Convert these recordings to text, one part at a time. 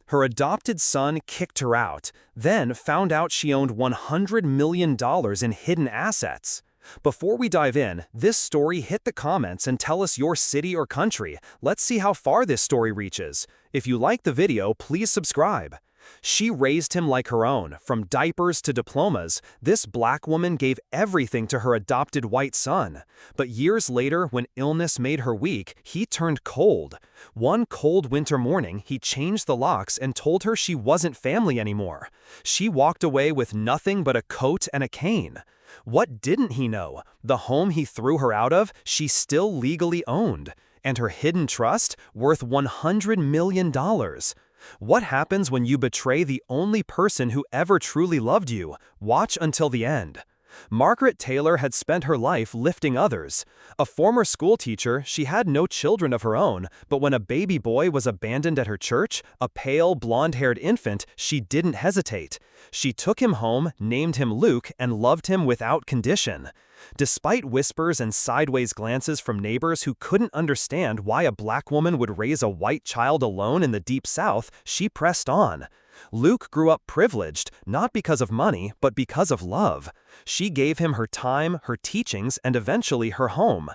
Her adopted son kicked her out, then found out she owned $100 million in hidden assets. Before we dive in, this story, hit the comments and tell us your city or country. Let's see how far this story reaches. If you like the video, please subscribe. She raised him like her own, from diapers to diplomas. This black woman gave everything to her adopted white son. But years later, when illness made her weak, he turned cold. One cold winter morning, he changed the locks and told her she wasn't family anymore. She walked away with nothing but a coat and a cane. What didn't he know? The home he threw her out of, she still legally owned. And her hidden trust, worth $100 million. What happens when you betray the only person who ever truly loved you? Watch until the end. Margaret Taylor had spent her life lifting others. A former school teacher, she had no children of her own, but when a baby boy was abandoned at her church, a pale, blonde-haired infant, she didn't hesitate. She took him home, named him Luke, and loved him without condition. Despite whispers and sideways glances from neighbors who couldn't understand why a black woman would raise a white child alone in the Deep South, she pressed on. Luke grew up privileged, not because of money, but because of love. She gave him her time, her teachings, and eventually her home.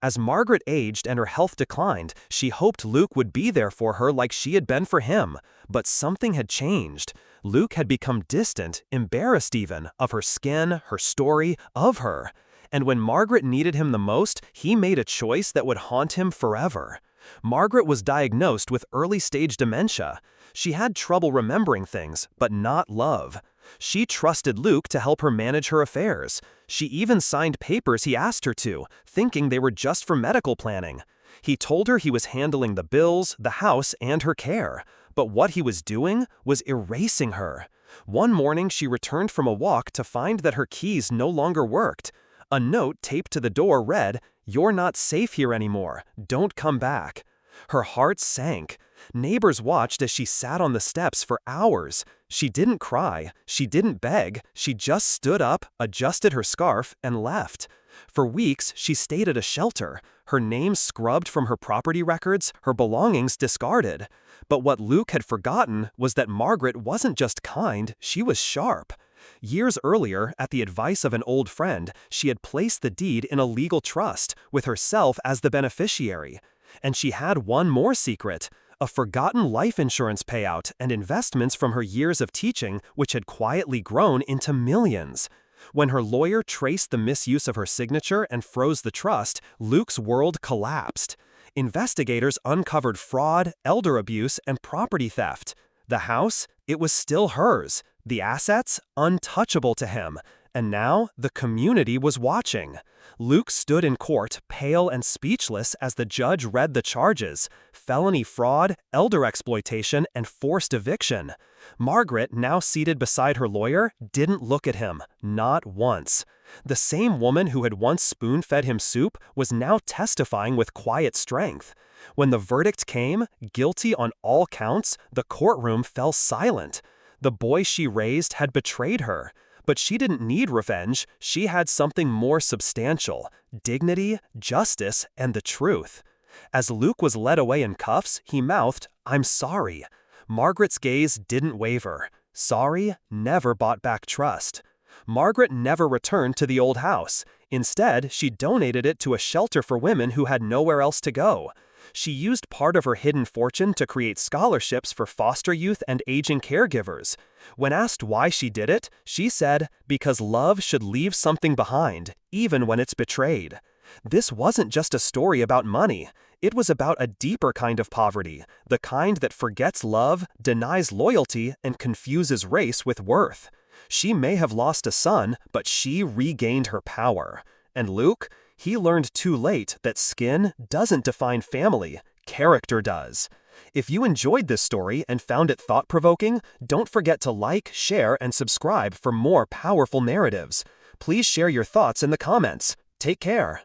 As Margaret aged and her health declined, she hoped Luke would be there for her like she had been for him. But something had changed. Luke had become distant, embarrassed even, of her skin, her story, of her. And when Margaret needed him the most, he made a choice that would haunt him forever. Margaret was diagnosed with early-stage dementia. She had trouble remembering things, but not love. She trusted Luke to help her manage her affairs. She even signed papers he asked her to, thinking they were just for medical planning. He told her he was handling the bills, the house, and her care. But what he was doing was erasing her. One morning she returned from a walk to find that her keys no longer worked. A note taped to the door read, "You're not safe here anymore. Don't come back." Her heart sank. Neighbors watched as she sat on the steps for hours. She didn't cry, she didn't beg, she just stood up, adjusted her scarf, and left. For weeks, she stayed at a shelter, her name scrubbed from her property records, her belongings discarded. But what Luke had forgotten was that Margaret wasn't just kind, she was sharp. Years earlier, at the advice of an old friend, she had placed the deed in a legal trust, with herself as the beneficiary. And she had one more secret, a forgotten life insurance payout and investments from her years of teaching, which had quietly grown into millions. When her lawyer traced the misuse of her signature and froze the trust, Luke's world collapsed. Investigators uncovered fraud, elder abuse, and property theft. The house, it was still hers. The assets, untouchable to him. And now, the community was watching. Luke stood in court, pale and speechless, as the judge read the charges: felony fraud, elder exploitation, and forced eviction. Margaret, now seated beside her lawyer, didn't look at him, not once. The same woman who had once spoon-fed him soup was now testifying with quiet strength. When the verdict came, guilty on all counts, the courtroom fell silent. The boy she raised had betrayed her. But she didn't need revenge, she had something more substantial: dignity, justice, and the truth. As Luke was led away in cuffs, he mouthed, "I'm sorry." Margaret's gaze didn't waver. Sorry never bought back trust. Margaret never returned to the old house. Instead, she donated it to a shelter for women who had nowhere else to go. She used part of her hidden fortune to create scholarships for foster youth and aging caregivers. When asked why she did it, she said, "Because love should leave something behind, even when it's betrayed." This wasn't just a story about money. It was about a deeper kind of poverty, the kind that forgets love, denies loyalty, and confuses race with worth. She may have lost a son, but she regained her power. And Luke? He learned too late that skin doesn't define family, character does. If you enjoyed this story and found it thought-provoking, don't forget to like, share, and subscribe for more powerful narratives. Please share your thoughts in the comments. Take care.